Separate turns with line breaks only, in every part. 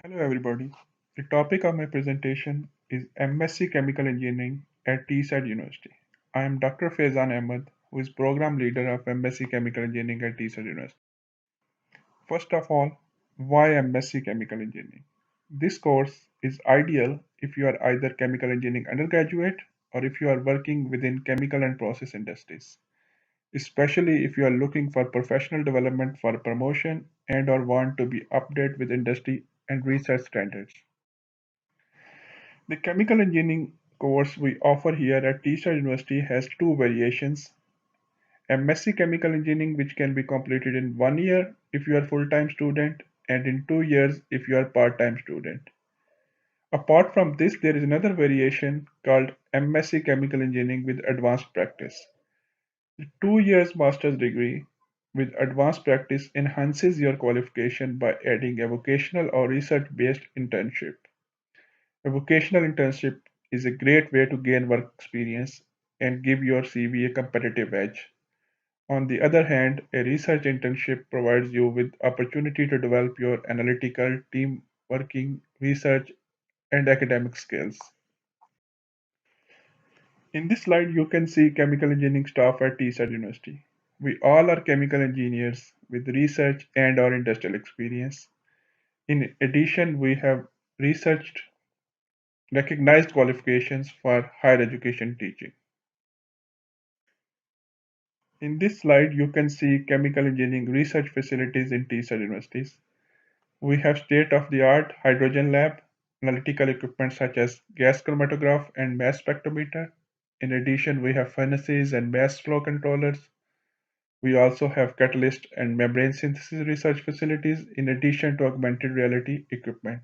Hello everybody. The topic of my presentation is MSc Chemical Engineering at TSAT University. I am Dr. Faizan Ahmed, who is Program Leader of MSc Chemical Engineering at TSAT University. First of all, why MSc Chemical Engineering? This course is ideal if you are either chemical engineering undergraduate or if you are working within chemical and process industries, especially if you are looking for professional development for promotion and or want to be updated with industry and research standards. The chemical engineering course we offer here at Teachers University has two variations: MSc Chemical Engineering, which can be completed in 1 year if you are full-time student, and in 2 years if you are part-time student. Apart from this, there is another variation called MSc Chemical Engineering with Advanced Practice. The 2 years master's degree with advanced practice enhances your qualification by adding a vocational or research-based internship. A vocational internship is a great way to gain work experience and give your CV a competitive edge. On the other hand, a research internship provides you with opportunity to develop your analytical, team working, research, and academic skills. In this slide, you can see chemical engineering staff at TSAT University. We all are chemical engineers with research and or industrial experience. In addition, we have researched recognized qualifications for higher education teaching. In this slide, you can see chemical engineering research facilities in TSAT universities. We have state-of-the-art hydrogen lab, analytical equipment such as gas chromatograph and mass spectrometer. In addition, we have furnaces and mass flow controllers. We also have catalyst and membrane synthesis research facilities in addition to augmented reality equipment.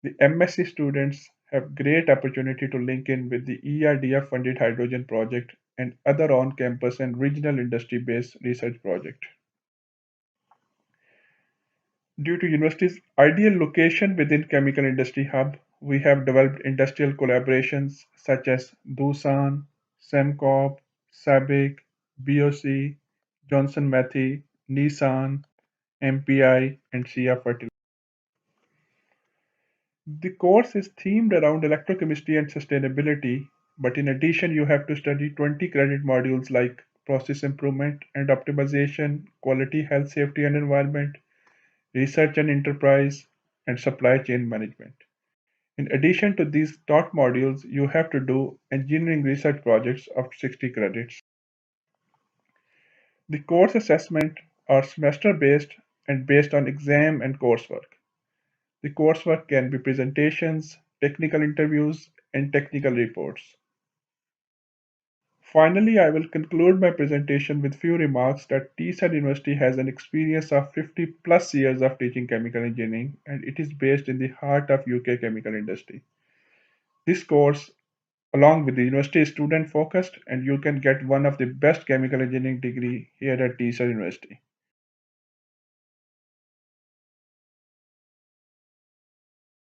The MSc students have great opportunity to link in with the ERDF funded hydrogen project and other on-campus and regional industry-based research projects. Due to university's ideal location within chemical industry hub, we have developed industrial collaborations such as Doosan, Semcorp, SABIC, BOC, Johnson Matthey, Nissan, MPI, and Shia Fertilizers. The course is themed around electrochemistry and sustainability, but in addition, you have to study 20 credit modules like process improvement and optimization, quality, health, safety, and environment, research and enterprise, and supply chain management. In addition to these taught modules, you have to do engineering research projects of 60 credits. The course assessment are semester based and based on exam and coursework. The coursework can be presentations, technical interviews, and technical reports. Finally, I will conclude my presentation with few remarks that TSAT University has an experience of 50 plus years of teaching chemical engineering, and it is based in the heart of UK chemical industry. This course, along with the university, is student focused, and you can get one of the best chemical engineering degree here at TSAT University.